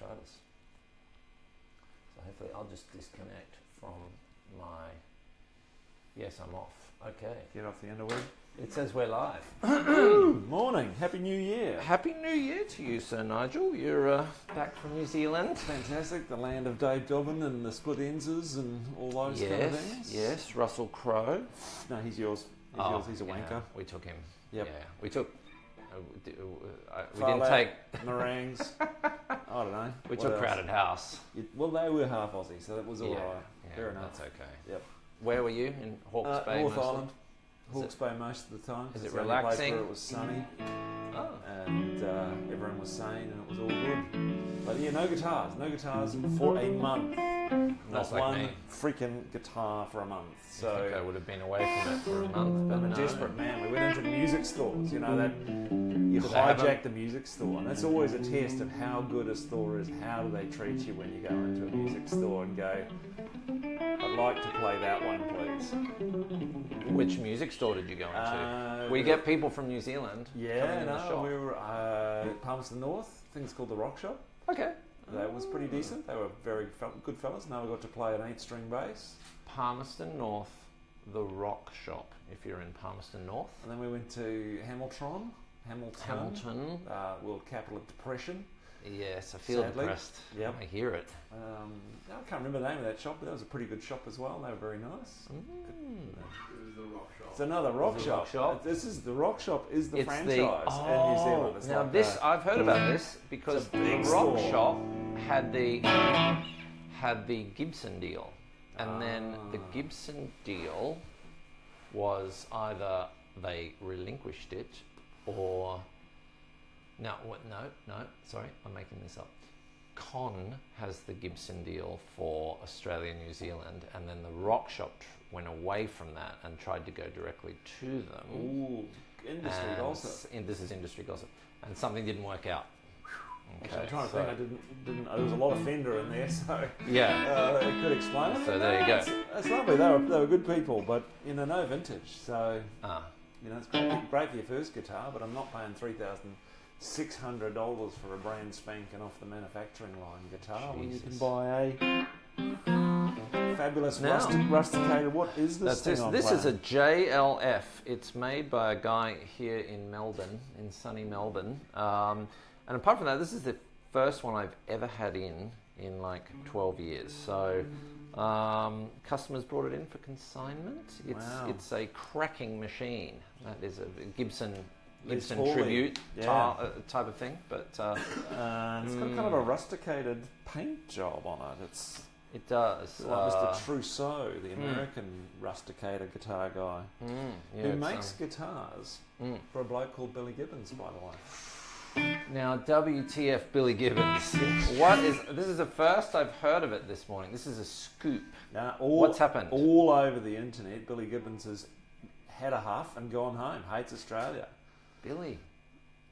Stratus. So hopefully I'll just disconnect from my... Yes, I'm off. Okay. Get off the interweb. It says we're live. Morning. Happy New Year. Happy New Year to you, Sir Nigel. You're back from New Zealand. Fantastic. The land of Dave Dobbin and the split enses and all those kind of things. Yes, Russell Crowe. No, he's yours. He's a wanker. We took him. Yep. Yeah, we took... we Farley, didn't take... meringues. I don't know. We took Crowded House. Well, they were half Aussie, so that was all right. Yeah, Fair enough. That's okay. Yep. Where were you? In Hawke's Bay? North mostly? Island. Hawke's Bay most of the time. Is it It's the only place relaxing? where it was sunny. Oh. And everyone was sane and it was all good. But yeah, no guitars for a month. That's Not like one me. freaking guitar for a month. I think I So would have been away from it for a month, but I'm a no. desperate man. We went into music stores, you know, that you Do they have hijack the music store, and that's always a test of how good a store is. How do they treat you when you go into a music store and go, I'd like to play that one, please. Which music store did you go into? We we- get people from New Zealand coming Yeah, in the no, shop. we were Palmerston North, thing's called the Rock Shop. Okay. That was pretty decent. They were very good fellas. Now we got to play an 8-string bass. Palmerston North, the Rock Shop, if you're in Palmerston North. And then we went to Hamilton, world capital of depression. Yes, I feel Sadly. depressed. Yep. I hear it. I can't remember the name of that shop, but that was a pretty good shop as well. They were very nice. It was the rock shop. It's another rock It's a shop. rock shop. This is the Rock Shop is the It's franchise the in New Zealand. It's now like this I've heard about this because it's a the big Rock store. Shop had the Gibson deal, and then the Gibson deal was either they relinquished it or no, sorry, I'm making this up. Con has the Gibson deal for Australia, New Zealand, and then the Rock Shop went away from that and tried to go directly to them. Ooh, industry And gossip. This is industry gossip, and something didn't work out. Actually, I'm trying to think. I didn't. There was a lot of Fender in there, so Yeah. it could explain it. So there you go. It's lovely. They were good people, but no vintage. So Ah, it's great for your first guitar, but I'm not paying $3,600 for a brand spanking off the manufacturing line guitar when you can Jesus. buy a fabulous Now- rusticated. What is this thing I'm This is a playing? JLF. It's made by a guy here in Melbourne, in sunny Melbourne. And apart from that, this is the first one I've ever had in like 12 years. So customers brought it in for consignment. Wow. It's a cracking machine. That is a Gibson Les Paul-y. tribute Yeah. type of thing. But It's got kind of a rusticated paint job on it. it does. It's like Mr. Trousseau, the American rusticated guitar guy, Yeah, who it's, makes guitars for a bloke called Billy Gibbons, by the way. Now, WTF Billy Gibbons. This is the first I've heard of it this morning. This is a scoop. Now, What's happened? All over the internet, Billy Gibbons has had a huff and gone home. Hates Australia. Billy,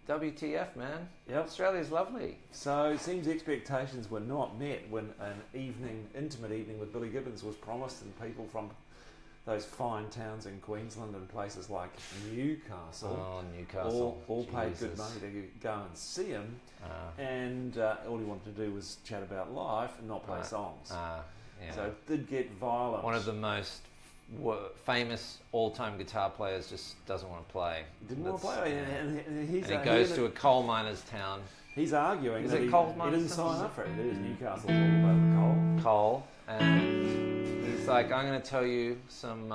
WTF, man. Yep. Australia's lovely. So it seems expectations were not met when an intimate evening with Billy Gibbons was promised, and people from those fine towns in Queensland and places like Newcastle Oh, Newcastle. all paid good Jesus. money to go and see him, Ah, and all he wanted to do was chat about life and not play songs. yeah. So it did get violent. One of the most famous all-time guitar players just doesn't want to play. Didn't want to That's- play, yeah. and he's And he goes to a coal miner's town, he's arguing Is that it he coal didn't miners? sign up for it. It is Newcastle all about the coal. coal, and he's like, I'm going to tell you some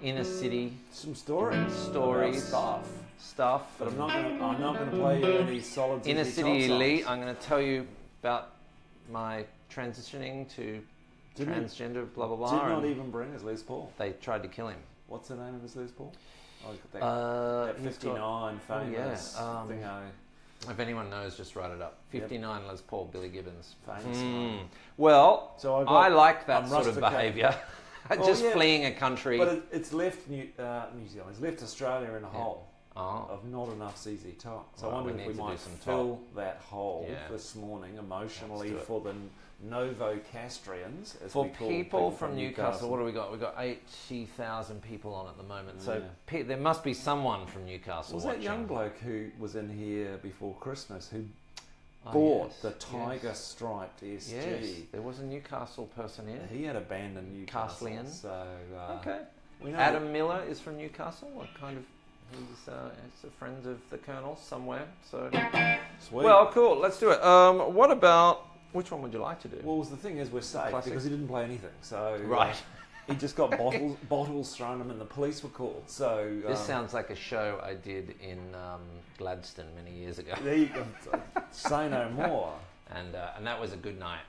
inner city Some stories, Stories. about stuff. stuff. But I'm not going to play you any solid Inner ZZ City Top Elite. songs. I'm going to tell you about my transitioning to Didn't- transgender, blah blah Did blah. not and even bring his Les Paul. they tried to kill him. What's the name of his Les Paul? Oh, he's got that He's 59 got- famous yeah, thing. If anyone knows, just write it up. 59 Les Paul, Billy Gibbons. Famous Mm. one. Well, So I like that I'm sort of rusticated. behaviour. Well, Just yeah, fleeing a country. But it's left New Zealand. It's left Australia in a hole Oh. of not enough ZZ Top. So Right, I wonder we if need we to do might some fill that hole Yeah. this morning emotionally Let's do it. for the Novocastrians, as For we call people from Newcastle, what do we got? We've got 80,000 people on at the moment. So there must be someone from Newcastle Was watching. that young bloke who was in here before Christmas who bought yes, the tiger striped SG. Yes, there was a Newcastle person here. He had a band in Newcastle. Castleyan. So, Okay. we know Adam Miller is from Newcastle. He's a friend of the Colonel somewhere. So, Sweet. well, cool. Let's do it. What about which one would you like to do? Well, the thing is, we're safe Classic. because he didn't play anything. So Right. he just got bottles thrown him, and the police were called. So This sounds like a show I did in Gladstone many years ago, there you go. Say no more. and that was a good night.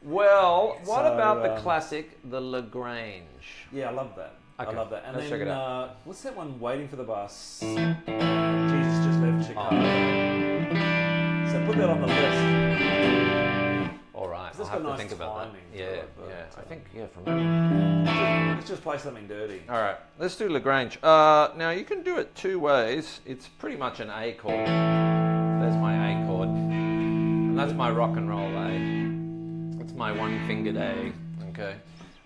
Well, what So, about the classic, the Lagrange? Yeah, I love that. Okay, I love that. And let's then check it out. what's that one? Waiting for the bus. Jesus just left Chicago. So put that on the list. All right, 'Cause I'll that's have got to nice think about that. timing to Yeah, it, but, yeah. I think from memory. Let's just play something dirty. All right, let's do Lagrange. Now you can do it two ways. It's pretty much an A chord. There's my A chord, and that's my rock and roll A. It's my one-fingered A. Okay.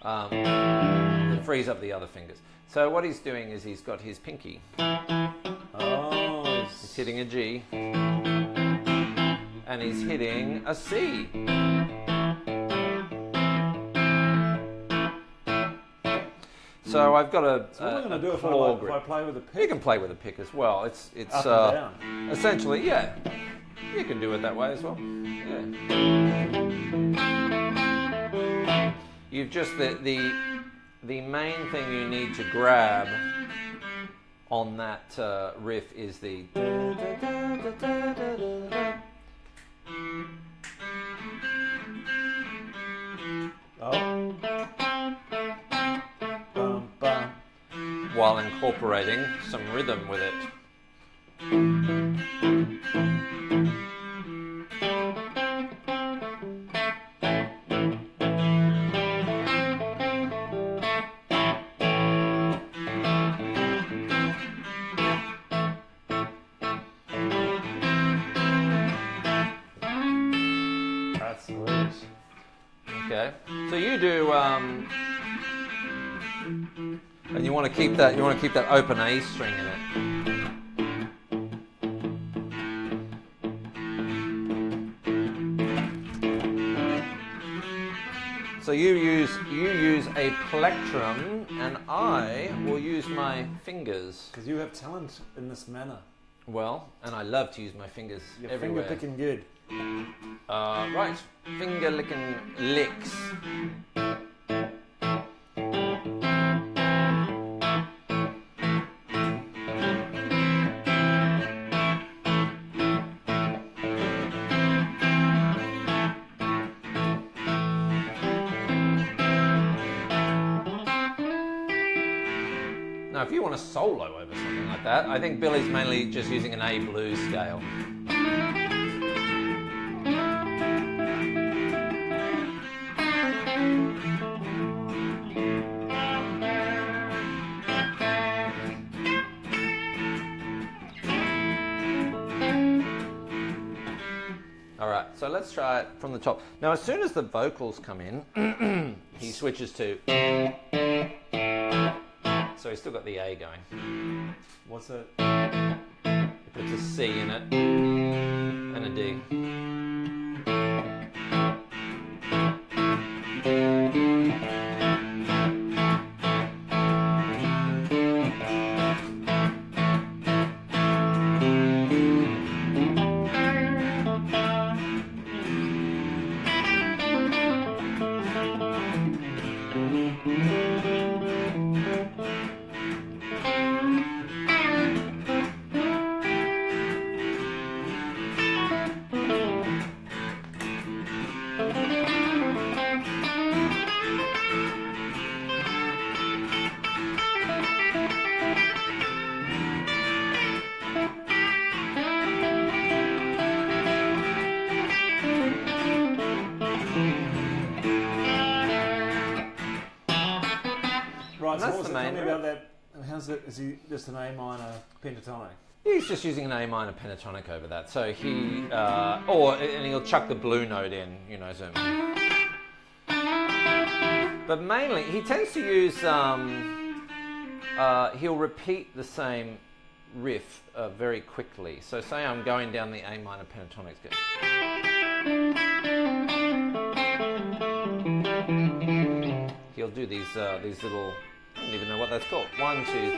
It frees up the other fingers. So what he's doing is he's got his pinky. Oh, He's hitting a G, and he's hitting a C. So I've got a. so what am I going to do if claw I grip. play with a You pick? can play with a pick as well. It's Up and down. essentially, yeah. You can do it that way as well. Yeah. You've just the main thing you need to grab on that riff is the. Oh. Bum, bum. While incorporating some rhythm with it. That's sweet. Okay, so you do, and you want to keep that. You want to keep that open A string in it. So you use a plectrum, and I will use my fingers. Because you have talent in this manner. Well, and I love to use my fingers You're everywhere. finger picking good. Right, finger licking licks. Now, if you want a solo over something like that, I think Billy's mainly just using an A blues scale. All right, so let's try it from the top. Now, as soon as the vocals come in, he switches to. So he's still got the A going. What's it? He puts a C in it and a D. Right, so that's what was the it? Tell main me riff. about that. How's it? Is he just an A minor pentatonic? He's just using an A minor pentatonic over that. So and he'll chuck the blue note in, you know. So. But mainly, he tends to use. He'll repeat the same riff very quickly. So say I'm going down the A minor pentatonic scale. He'll do these little, I don't even know what that's called. 1, 2, 3.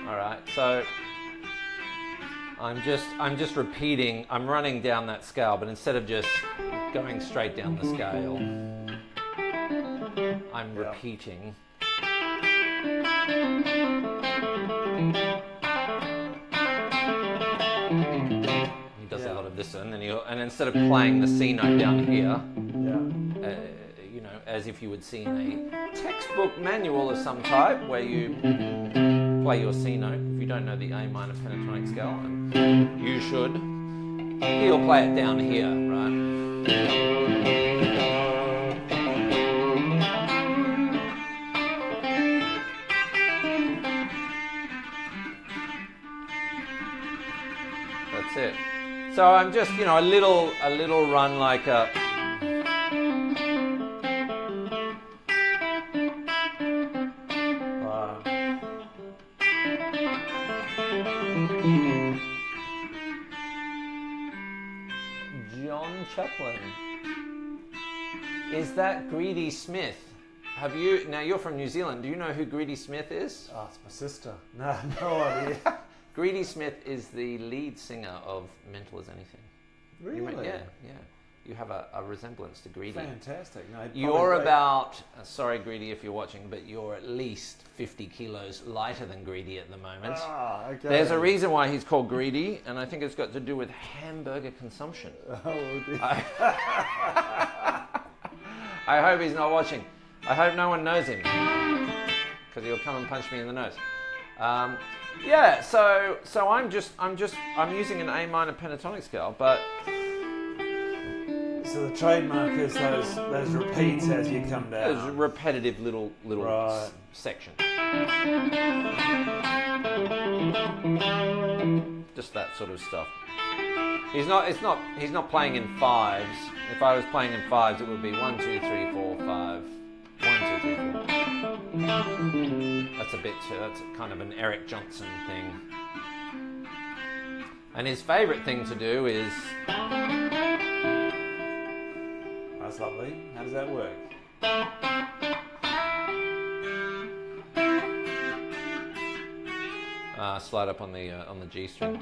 All right, so I'm just repeating. I'm running down that scale, but instead of just going straight down the scale, I'm repeating. He does a lot of this, and then and instead of playing the C note down here, you know, as if you would see in a textbook manual of some type, where you play your C note. If you don't know the A minor pentatonic scale, and you should, he'll play it down here, right? That's it. So I'm just, you know, a little run like a. Chaplin. Is that Greedy Smith? Have you? Now you're from New Zealand. Do you know who Greedy Smith is? Oh, it's my sister. No idea. Greedy Smith is the lead singer of Mental as Anything. Really? Yeah. You have a resemblance to Greedy. Fantastic. No, you're about, sorry Greedy if you're watching, but you're at least 50 kilos lighter than Greedy at the moment. Ah, okay. There's a reason why he's called Greedy, and I think it's got to do with hamburger consumption. Oh, dear. I hope he's not watching. I hope no one knows him, because he'll come and punch me in the nose. Yeah, so I'm using an A minor pentatonic scale, but. So the trademark is those repeats as you come down. Those repetitive little right. section. Just that sort of stuff. He's not playing in fives. If I was playing in fives, it would be 1, 2, 3, 4, 5. 1, 2, 3, 4. That's kind of an Eric Johnson thing. And his favourite thing to do is. That's lovely. How does that work? Slide up on the G string.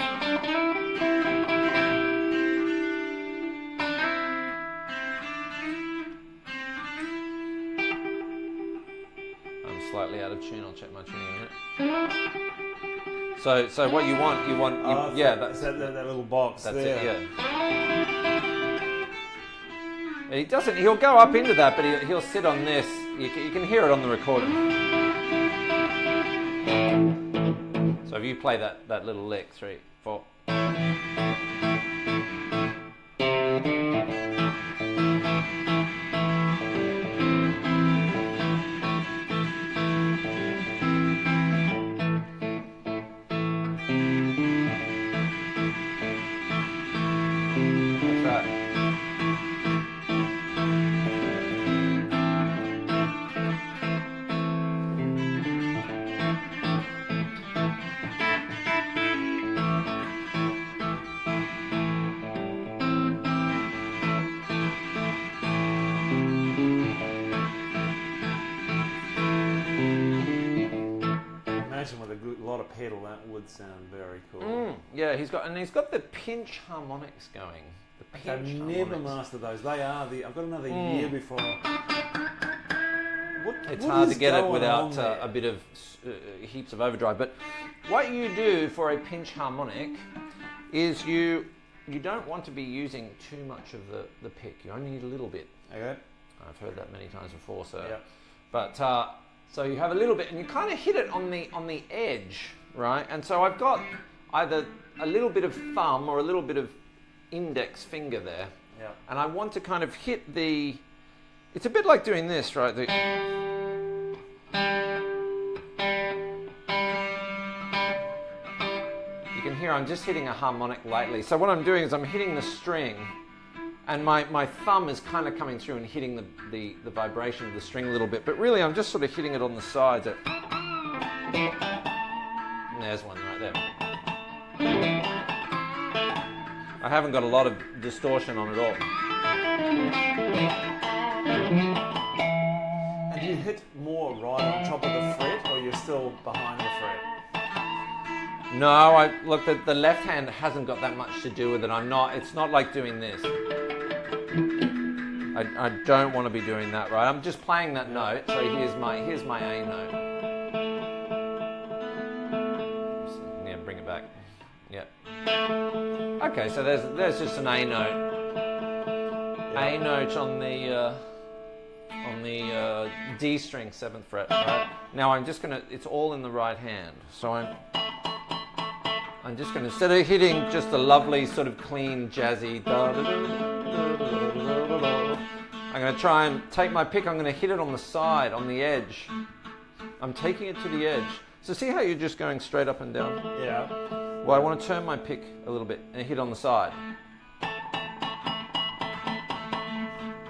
I'm slightly out of tune. I'll check my tuning in a minute. So what you want? That's that little box. That's there. it. Yeah. He doesn't. He'll go up into that, but he'll sit on this. You can hear it on the recording. So if you play that little lick, 3, 4. With a lot of pedal, that would sound very cool. Yeah, he's got the pinch harmonics going. The pinch I've never mastered those. They are I've got another year before. It's hard to get it without a bit of heaps of overdrive. But what you do for a pinch harmonic is you don't want to be using too much of the pick. You only need a little bit. Okay. I've heard that many times before. So, yeah. But. So you have a little bit, and you kind of hit it on the edge, right? And so I've got either a little bit of thumb or a little bit of index finger there. Yeah. And I want to kind of hit the. It's a bit like doing this, right? You can hear I'm just hitting a harmonic lightly. So what I'm doing is I'm hitting the string And my thumb is kind of coming through and hitting the vibration of the string a little bit, but really I'm just sort of hitting it on the sides. And there's one right there. I haven't got a lot of distortion on it all. And do you hit more right on top of the fret, or you're still behind the fret? No, look, the left hand hasn't got that much to do with it. It's not like doing this. I don't want to be doing that, right? I'm just playing that note. So here's my A note. So, yeah, bring it back. Yeah. Okay, so there's just an A note. A note on the D string, 7th fret. Right? Now I'm just gonna. It's all in the right hand, so I'm just gonna, instead of hitting just a lovely sort of clean jazzy I'm going to try and take my pick, I'm going to hit it on the side, on the edge. I'm taking it to the edge. So see how you're just going straight up and down? Yeah. Well, I want to turn my pick a little bit and hit on the side.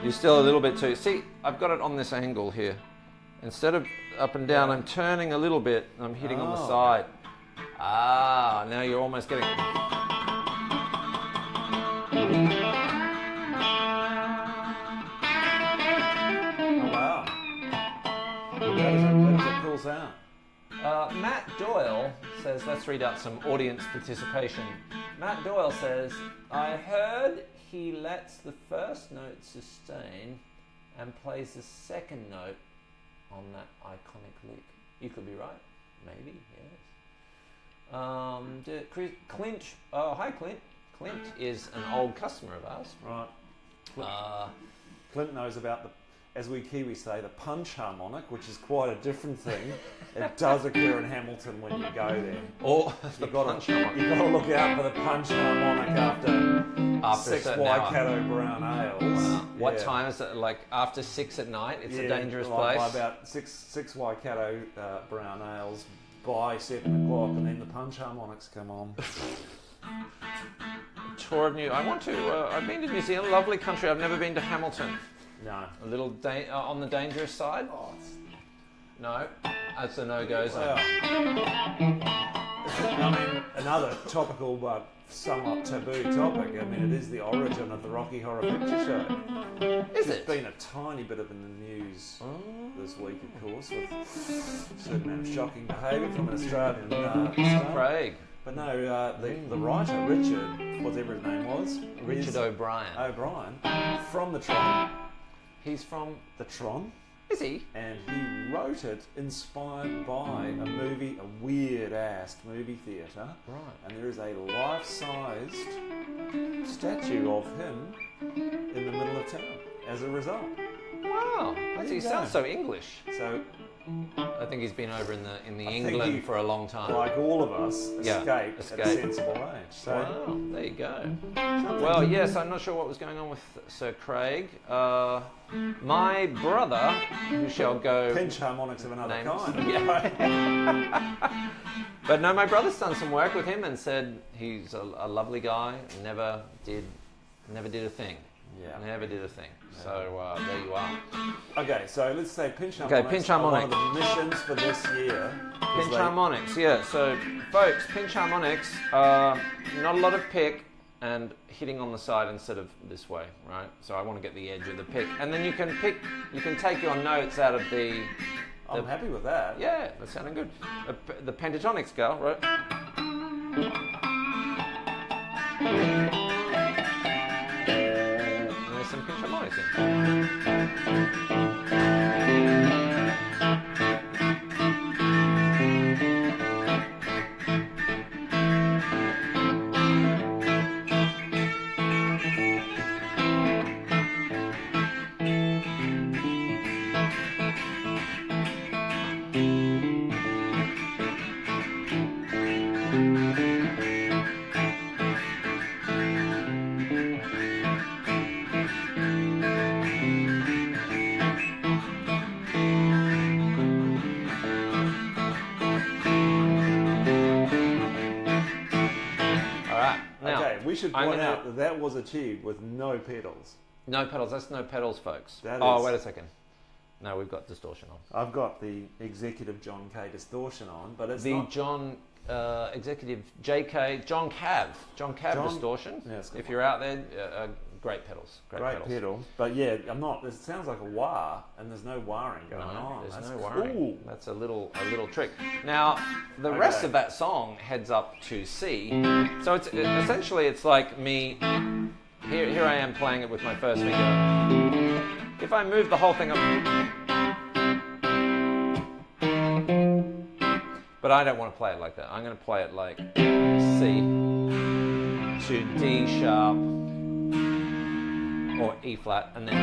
You're still a little bit too. See, I've got it on this angle here. Instead of up and down, I'm turning a little bit and I'm hitting on the side. Ah, now you're almost getting... That is a cool sound. Matt Doyle says, let's read out some audience participation. Matt Doyle says, I heard he lets the first note sustain and plays the second note on that iconic lick. You could be right. Maybe, yes. Clint, hi Clint. Clint is an old customer of ours. Right. Clint knows about the, as we Kiwis say, the punch harmonic, which is quite a different thing. It does occur in Hamilton when you go there. Or the punch harmonic. You've got to look out for the punch harmonic after 6 Waikato brown ales. Wow. What time is it? Like after 6 at night? It's a dangerous place. By about six Waikato brown ales by 7 o'clock, and then the punch harmonics come on. Tour of I've been to New Zealand, lovely country. I've never been to Hamilton. No. A little on the dangerous side? Oh, no. That's a no-go zone. Well, I mean, another topical but somewhat taboo topic. I mean, it is the origin of the Rocky Horror Picture Show. Is There's it? been a tiny bit of in the news this week, of course, with a certain amount of shocking behaviour from an Australian star. Craig. But no, the writer, Richard, whatever his name was. Richard O'Brien. From the Tron. He's from... The Tron. Is he? And he wrote it inspired by a movie, a weird-ass movie theatre. Right. And there is a life-sized statue of him in the middle of town as a result. Wow. He sounds so English. So I think he's been over in the England for a long time. Like all of us, escaped at a sensible age. So wow, there you go. Well, yes, I'm not sure what was going on with Sir Craig. My brother, who shall go... Pinch harmonics of another kind. Yeah. But no, my brother's done some work with him and said he's a lovely guy, never did a thing. Yeah. Never did a thing. So there you are. Okay, so let's say pinch harmonics. Okay, pinch harmonics. One of the missions for this year. Pinch harmonics, yeah. So, folks, pinch harmonics, not a lot of pick and hitting on the side instead of this way, right? So I want to get the edge of the pick. And then you can take your notes out of the... I'm happy with that. Yeah, that's sounding good. The pentatonic scale, right? Some pinch harmonics in. Now, okay, we should I'm point gonna- out that was achieved with no pedals. No pedals. That's no pedals, folks. That Oh, is- wait a second. No, we've got distortion on. I've got the executive John K distortion on, but it's The not. John executive JK John Cav distortion. Yeah, it's got If you're out there, great pedals. Great pedals. pedal, but yeah, I'm not. It sounds like a wah, and there's no wiring going No, on. there's That's no cool. worrying. That's a little trick. Now, the rest of that song heads up to C. So it's essentially it's like me. Here I am playing it with my first finger. If I move the whole thing up, but I don't want to play it like that. I'm going to play it like C to D sharp or E flat and then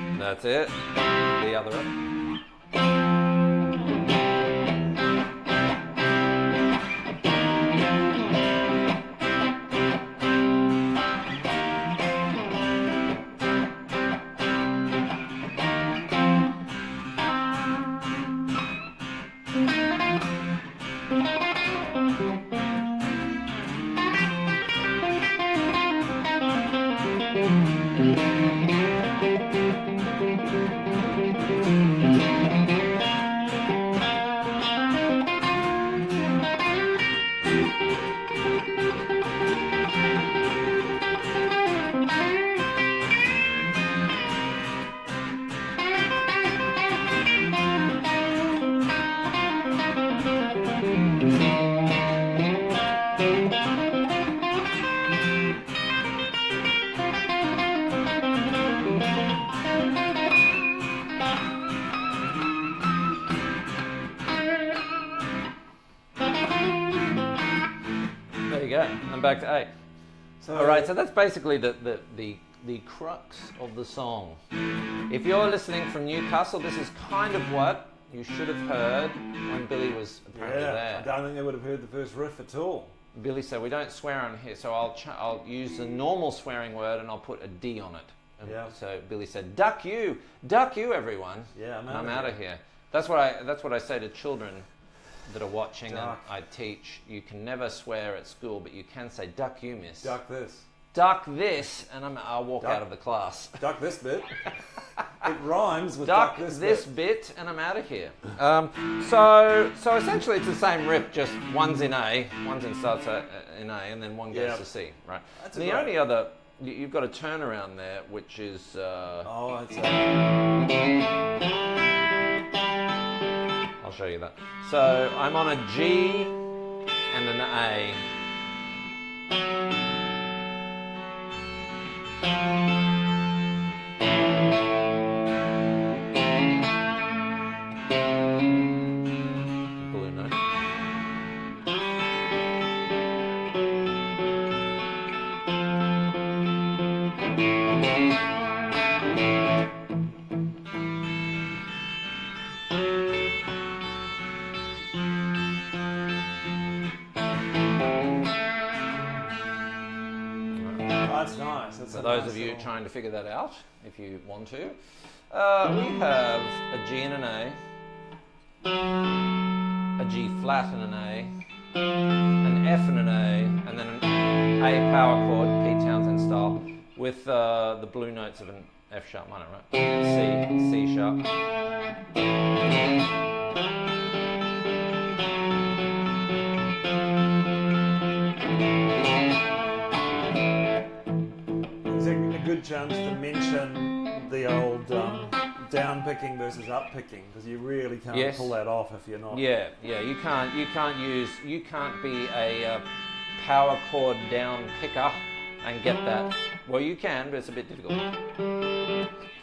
F. That's it. The other F. Back to A. So, All right, so that's basically the crux of the song. If you're listening from Newcastle, this is kind of what you should have heard when Billy was apparently I there. don't think they would have heard the first riff at all. Billy said, we don't swear on here, so I'll use the normal swearing word and I'll put a D on it. And so Billy said, duck you, everyone. Yeah, I'm out of here. That's what I say to children that are watching, Duck. and I teach. You can never swear at school, but you can say, duck you, miss. Duck this. Duck this, and I'll walk Duck. out of the class. Duck this bit. It rhymes with Duck duck this bit, and I'm out of here. So essentially it's the same riff, just one's in A, one's in starts in A, and then one goes to C, right? That's the only other, you've got a turnaround there, which is... it's I'll show you that. So I'm on a G and an A. Blue note. That's nice. That's For a those nice of you little- trying to figure that out, if you want to, we have a G and an A, G flat and an A, an F and an A, and then an A power chord, Pete Townsend style, with the blue notes of an F sharp minor, right? C sharp. There's a good chance to mention the old down picking versus up picking, because you really can't Yes. pull that off if you're not. Yeah. You can't be a power chord down picker and get that. Well, you can, but it's a bit difficult.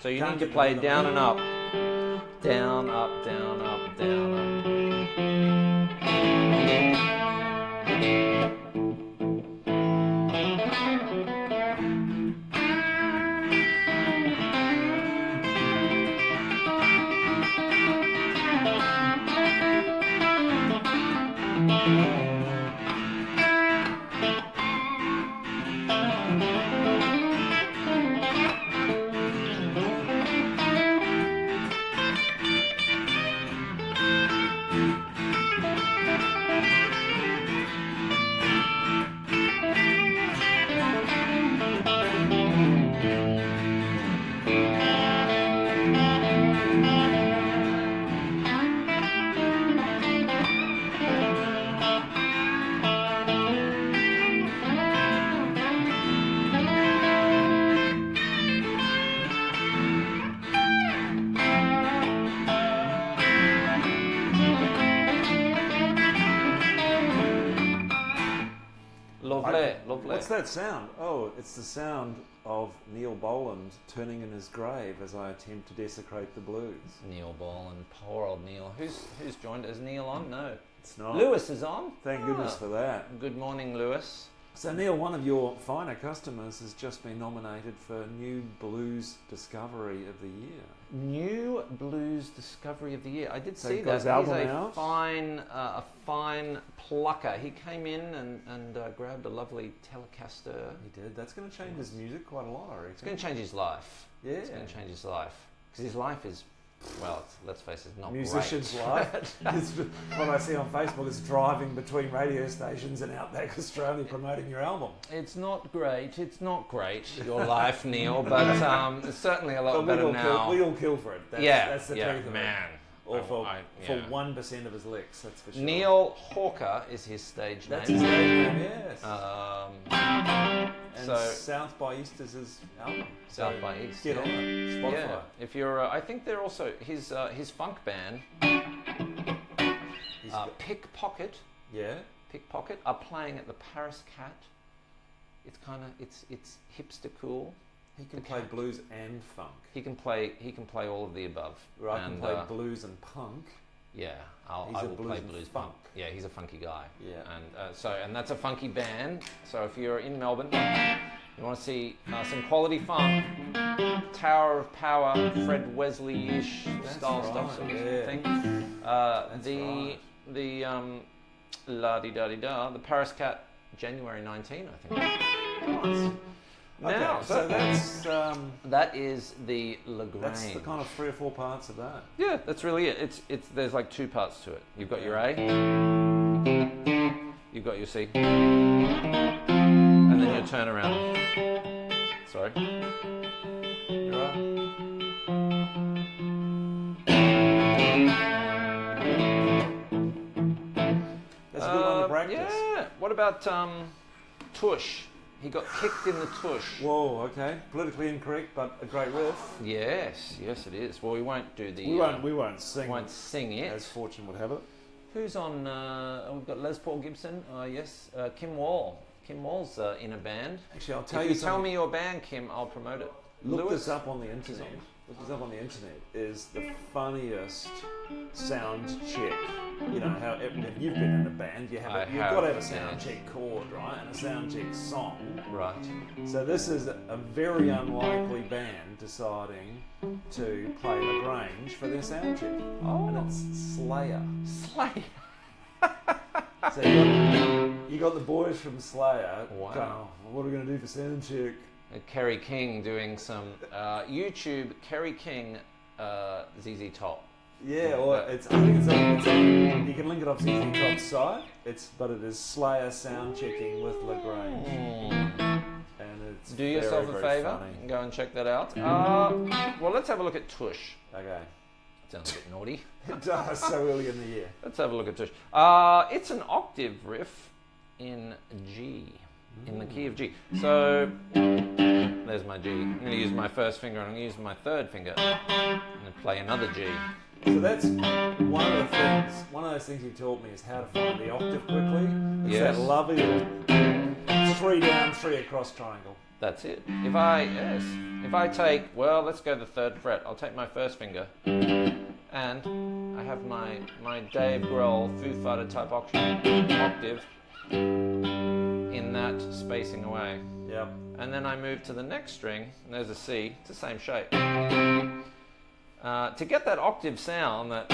So you Can't need to get play the down and rhythm. up, down, up, down, up, down, up. What's that sound? Oh, it's the sound of Neil Boland turning in his grave as I attempt to desecrate the blues. Neil Boland, poor old Neil. Who's joined? Is Neil on? No. It's not. Lewis is on. Thank goodness for that. Good morning, Lewis. So Neil, one of your finer customers has just been nominated for New Blues Discovery of the Year. New Blues Discovery of the Year. I did So see got that. his album He's out. a fine plucker. He came in and grabbed a lovely Telecaster. He did. That's going to change his music quite a lot, I reckon. It's going to change his life. Yeah. It's going to change his life. Because his life is, well, let's face it, not Musician's great. life. It's what I see on Facebook is driving between radio stations in Outback Australia promoting your album. It's not great. It's not great, your life, Neil, but it's certainly a lot But better now. we all kill for it. That's the yeah, truth of man. it. Or for yeah. 1% of his licks, that's for sure. Neil Hawker is his stage That's name. his name, yes. And so South by East is his album. South So by East. Get yeah. on it. Spotify. Yeah. If you're, I think they're also his funk band, He's got- Pickpocket, are playing at the Paris Cat. It's kind of it's hipster cool. He can The play Cat. blues and funk. He can play all of the above. Or I can And, play blues and punk. Yeah, He's I a will blues play and blues funk. punk. Yeah, he's a funky guy. Yeah. And that's a funky band. So if you're in Melbourne, you want to see some quality funk, Tower of Power, Fred Wesley-ish That's style right, stuff, sort of yeah. thing. That's The la-di-da-di-da, the Paris Cat, January 19, I think. Nice. Now, Okay, so that is the Lagrange. that's the kind of 3 or 4 parts of that. Yeah, that's really it. It's there's like 2 parts to it. You've got your A, you've got your C, and then your turnaround. Sorry. You're right. That's a good one to practice. Yeah. What about Tush? He got kicked in the tush. Whoa, okay. Politically incorrect, but a great riff. Yes, it is. Well, we won't do the. We won't sing. Won't sing it. As fortune would have it. Who's on? We've got Les Paul Gibson. Yes, Kim Wall. Kim Wall's in a band. Actually, I'll tell If you you tell something. me your band, Kim, I'll promote it. Look Lewis? this up on the internet. Look this up on the internet. Is the funniest sound check. You know how if you've been in a band, you've got to have a sound check chord, right, and a sound check song. Right. So this is a very unlikely band deciding to play Lagrange for their sound check, and it's Slayer. Slayer. So you got the boys from Slayer. Wow. Going, "Oh, what are we going to do for sound check?" Kerry King doing some YouTube. Kerry King, ZZ Top. Yeah, or I think it's on, you can link it off ZZ Top's site. But it is Slayer sound checking with Lagrange, and it's Do yourself very, a very favour funny. and go and check that out. Well, let's have a look at Tush. Okay, Sounds a bit naughty. it does so early in the year. Let's have a look at Tush. It's an octave riff in G, in the key of G. So there's my G. I'm going to use my first finger and I'm going to use my third finger and then play another G. So that's one of those things you taught me is how to find the octave quickly. It's Yes. that lovely little 3 down, 3 across triangle. That's it. If I take, well, let's go the 3rd fret. I'll take my first finger and I have my Dave Grohl Foo Fighter type octave in that spacing away. Yep. And then I move to the next string, and there's a C. It's the same shape. To get that octave sound, that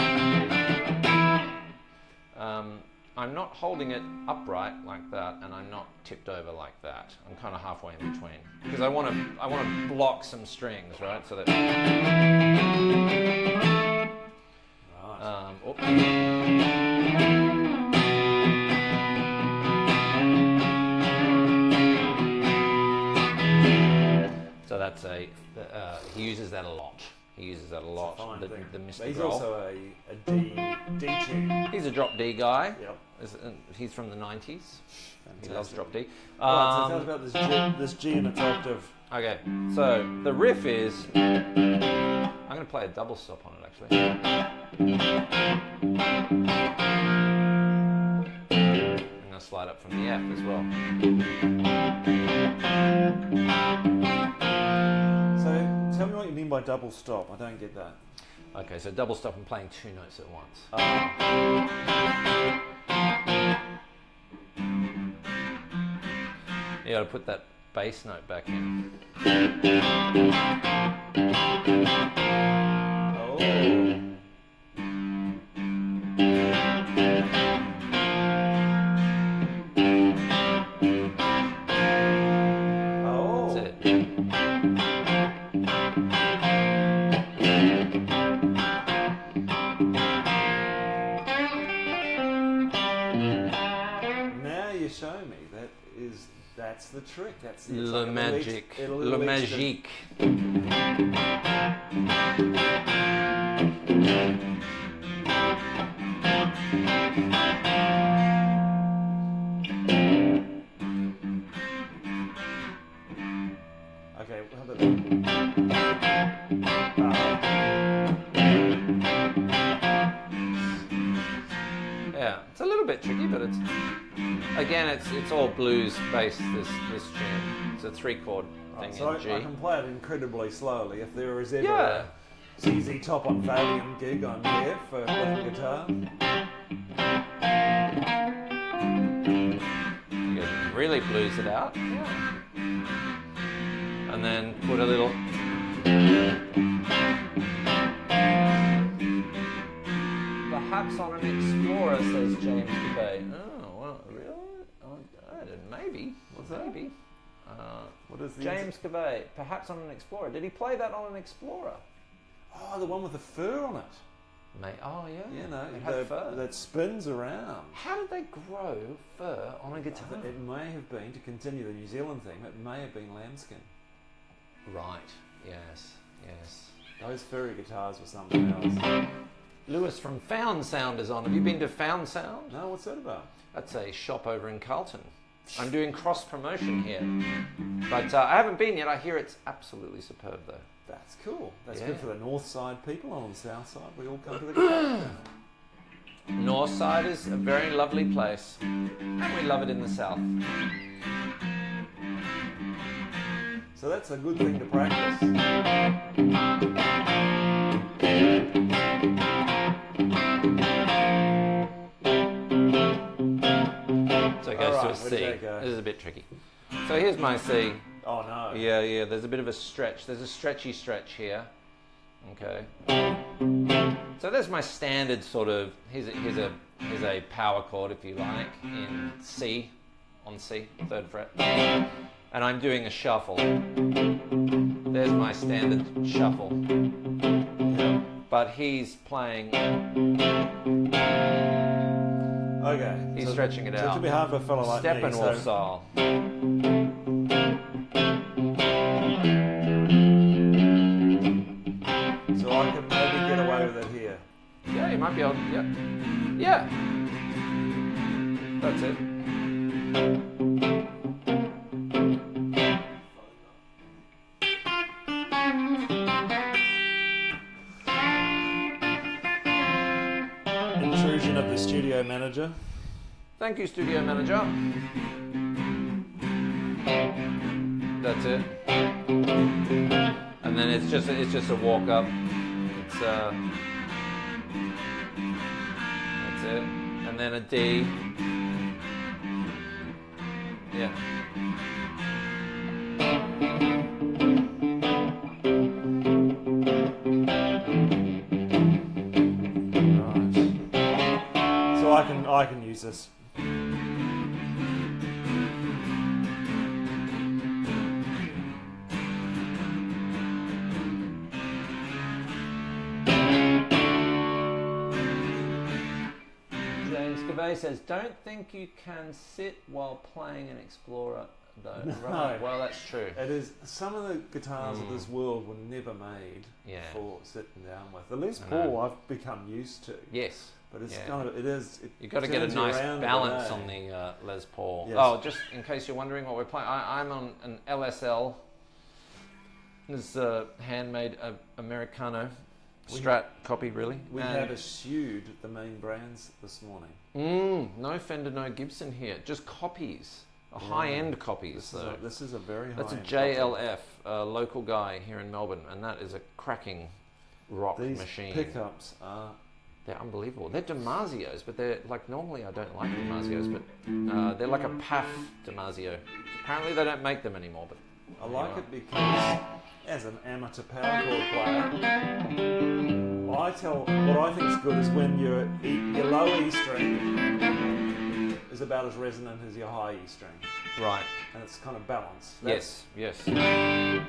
I'm not holding it upright like that, and I'm not tipped over like that. I'm kind of halfway in between because I want to block some strings, right? So that. So that's he uses that a lot. He uses that a lot. Fine The thing. Mr. But he's Grohl. also a D tune. He's a drop D guy. Yep. He's from the 90s. He Fantastic. loves drop D. Right, so tell us about this G in its octave. Okay, so the riff is. I'm going to play a double stop on it actually. I'm going to slide up from the F as well. So tell me what you mean by double stop. I don't get that. Okay, so double stop and playing two notes at once. You got to put that bass note back in. That's the trick. That's Le magic. Le magique. Okay, how about that? Yeah, it's a little bit tricky, but it's again, it's all blues based. This tune. It's a 3-chord thing So in G. I can play it incredibly slowly. If there is ever a ZZ Top on Valium gig, I'm there for playing guitar. You can really blues it out. Yeah. And then put a little. Perhaps on an Explorer, says James Debate. Oh, well, really? Maybe. What's that? Maybe. What is the James Cavey, perhaps on an Explorer. Did he play that on an Explorer? Oh, the one with the fur on it. Oh, yeah. You know, it had fur. that spins around. How did they grow fur on a guitar? It may have been, to continue the New Zealand theme, it may have been lambskin. Right, yes. Those furry guitars were something else. Lewis from Found Sound is on. Have you been to Found Sound? No, what's that about? That's a shop over in Carlton. I'm doing cross promotion here. But I haven't been yet. I hear it's absolutely superb though. That's cool. That's Yeah. good for the north side people. On the south side, we all come to the guitar. North side is a very lovely place. And we love it in the south. So that's a good thing to practice. So it goes to a C. This is a bit tricky. So here's my C. Oh no. Yeah. There's a bit of a stretch. There's a stretchy stretch here. Okay. So there's my standard sort of. Here's a power chord, if you like, in C, on C, 3rd fret, and I'm doing a shuffle. There's my standard shuffle. But he's playing. Okay. He's stretching it out. So it could be hard for a fellow like me. Steppenwolf style. So I can maybe get away with it here. Yeah, you might be able to. Yeah. That's it. Intrusion of the studio manager. Thank you, studio manager. That's it. And then it's just a walk up. It's that's it. And then a D. Yeah. Right. So I can use this. Says, don't think you can sit while playing an Explorer, though. No. Right. Well, that's true. It is. Some of the guitars of this world were never made Yeah. for sitting down with. The Les Paul I've become used to. Yes. But it's Yeah. kind of, it is. You've got to get a turns you nice around balance the on the Les Paul. Yes. Oh, just in case you're wondering what we're playing, I'm on an LSL. This is a handmade Americano. Strat copy, really. We have eschewed the main brands this morning. No Fender, no Gibson here. Just copies. High-end copies, though. This is a very high-end. That's a JLF, a local guy here in Melbourne, and that is a cracking rock machine. These pickups are... They're unbelievable. They're Damasio's, but they're like, normally I don't like Damasio's, but they're like a PAF Damasio. Apparently they don't make them anymore, but I like it because as an amateur power chord player, what I think is good is when your low E string is about as resonant as your high E string. Right. And it's kind of balanced. Yes.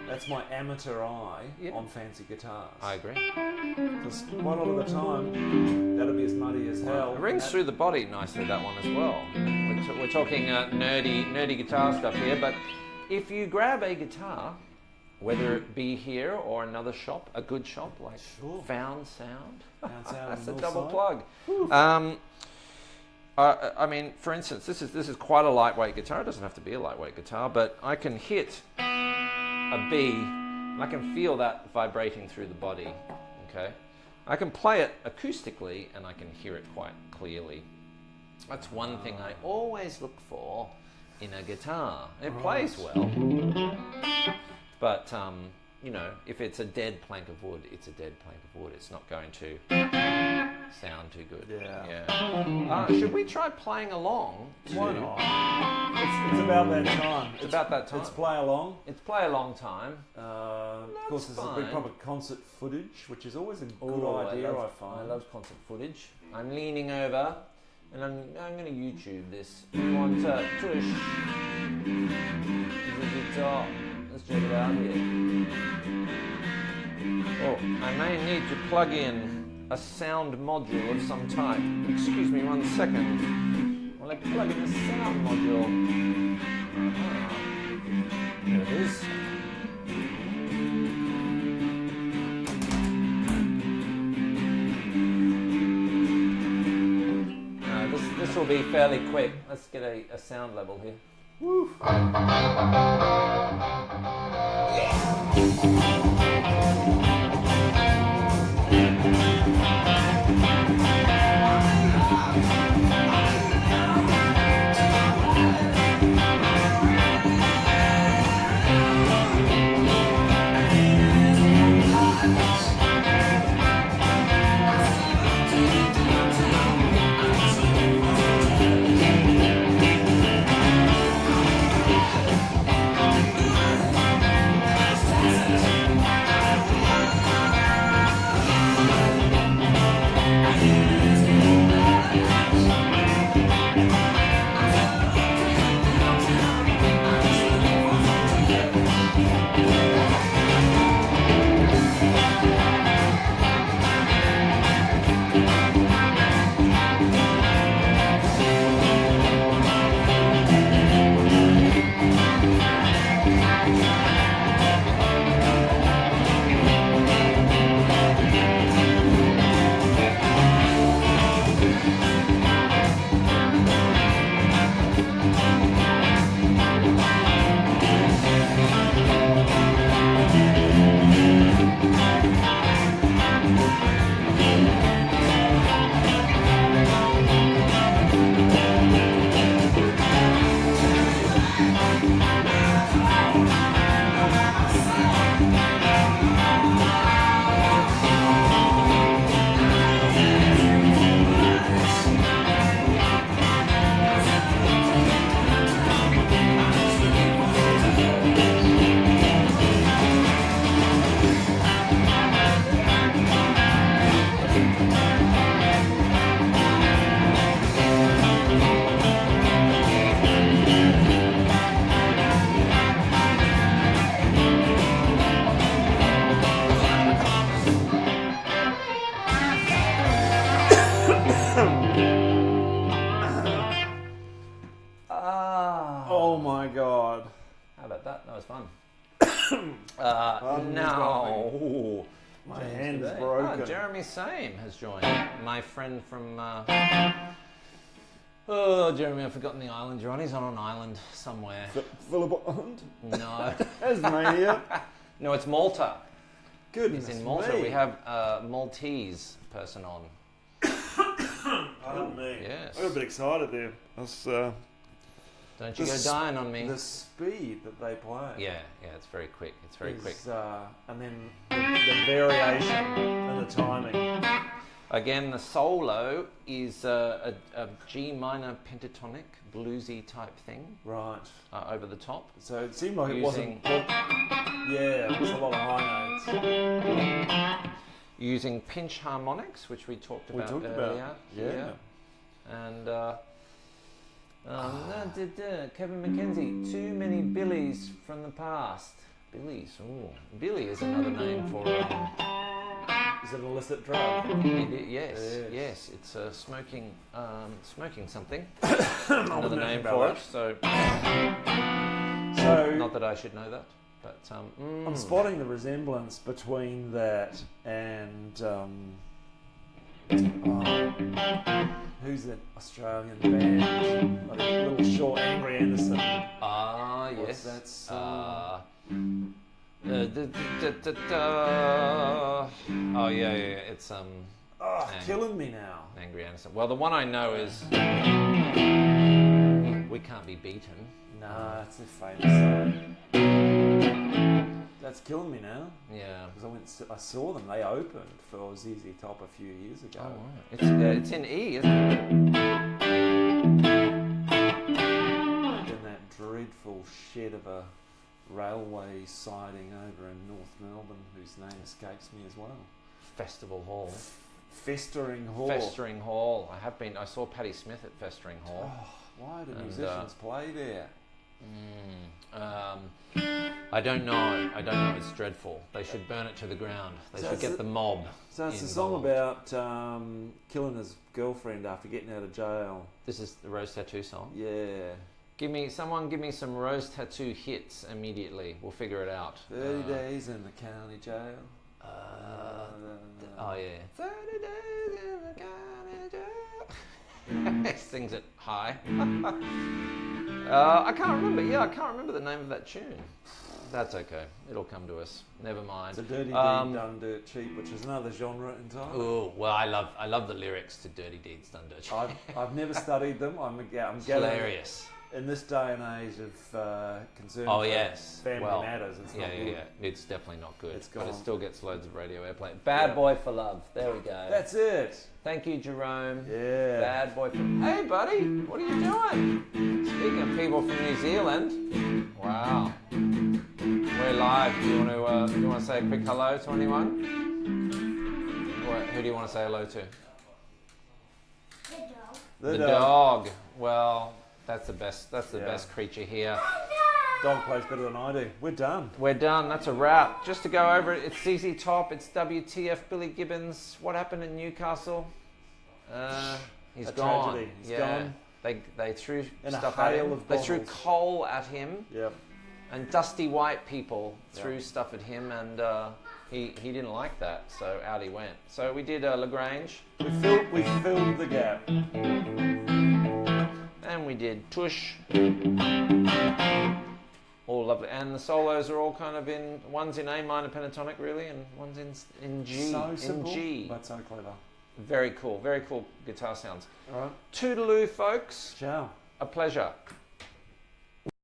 That's my amateur eye on fancy guitars. I agree. Because quite a lot of the time, that'll be as muddy as hell. It rings through the body nicely, that one as well. We're talking nerdy guitar stuff here, but if you grab a guitar, whether it be here or another shop, a good shop like Found Sound, that's a double plug. I mean, for instance, this is quite a lightweight guitar. It doesn't have to be a lightweight guitar, but I can hit a B, and I can feel that vibrating through the body. Okay, I can play it acoustically, and I can hear it quite clearly. That's one thing I always look for in a guitar. It plays well, but you know, if it's a dead plank of wood, it's a dead plank of wood. It's not going to sound too good. Yeah. Should we try playing along? Why not? It's about that time. It's about that time. It's play along. It's play along time. Of course, there's a big proper concert footage, which is always a good idea. I find. I love concert footage. I'm leaning over, and I'm going to YouTube this. You want to tush the guitar? Let's check it out here. Oh, I may need to plug in a sound module of some type. Excuse me 1 second. Well, I plug in the sound module. There it is. This will be fairly quick. Let's get a sound level here. Woo! Oh my god. How about that? That was fun. Now, my hand is broken. Jeremy Same has joined. My friend from... Jeremy, I've forgotten the island you're on. He's on an island somewhere. Phillip Island? No. Tasmania. No, it's Malta. Goodness He's in Malta. me. We have a Maltese person on. Pardon me. Yes. I got a bit excited there. Don't you go dying on me. The speed that they play. Yeah, it's very quick. It's very quick. And then the variation and the timing. Again, the solo is a G minor pentatonic, bluesy type thing. Right. Over the top. So it seemed like it wasn't... Yeah, it was a lot of high notes. Using pinch harmonics, which we talked about earlier. Yeah. And Kevin McKenzie, too many Billies from the past. Billies, ooh. Billy is another name for... is it an illicit drug? Yes. It's smoking something. Another name for it. So, not that I should know that. But I'm spotting the resemblance between that and who's that Australian band? Like a little short, Angry Anderson. Yes. That song? It's killing me now. Angry Anderson. Well, the one I know is We Can't Be Beaten. Nah, it's a famous song. That's killing me now. Yeah. Because I saw them. They opened for ZZ Top a few years ago. Oh, right. It's in E, isn't it? In that dreadful shed of a railway siding over in North Melbourne, whose name escapes me as well. Festival Hall. Festering Hall. Festering Hall. I saw Patti Smith at Festering Hall. Oh, why do musicians play there? I don't know. It's dreadful. They should burn it to the ground. They should get the mob. So it's involved. a song about killing his girlfriend after getting out of jail. This is the Rose Tattoo song. Yeah. Give me some Rose Tattoo hits immediately. We'll figure it out. 30 days in the county jail. 30 days in the county jail. Sings it high. I can't remember. Yeah, I can't remember the name of that tune. That's okay. It'll come to us. Never mind. It's a dirty deed done dirt cheap, which is another genre entirely. Oh well, I love the lyrics to Dirty Deeds Done Dirt Cheap. I've never studied them. I'm hilarious. In this day and age of concern for family matters, it's not good. Yeah, it's definitely not good. It's gone. But it still gets loads of radio airplay. Bad Boy for Love. There we go. That's it. Thank you, Jerome. Yeah. Bad Boy for... Hey, buddy. What are you doing? Speaking of people from New Zealand. Wow. We're live. Do you want to say a quick hello to anyone? Who do you want to say hello to? The dog. Well... That's the best creature here. Dog plays better than I do. We're done. That's a wrap. Just to go over it, it's ZZ Top, it's WTF, Billy Gibbons. What happened in Newcastle? He's gone. Tragedy. He's gone. They threw in stuff a at hail him. of They threw bottles. coal at him. Yep. And dusty white people threw stuff at him, and he didn't like that, so out he went. So we did Lagrange. We filled the gap. And we did Tush. All lovely. And the solos are all kind of one's in A minor pentatonic really, and one's in G. So simple, in G. but so clever. Very cool guitar sounds. All right. Toodaloo, folks. Ciao. A pleasure.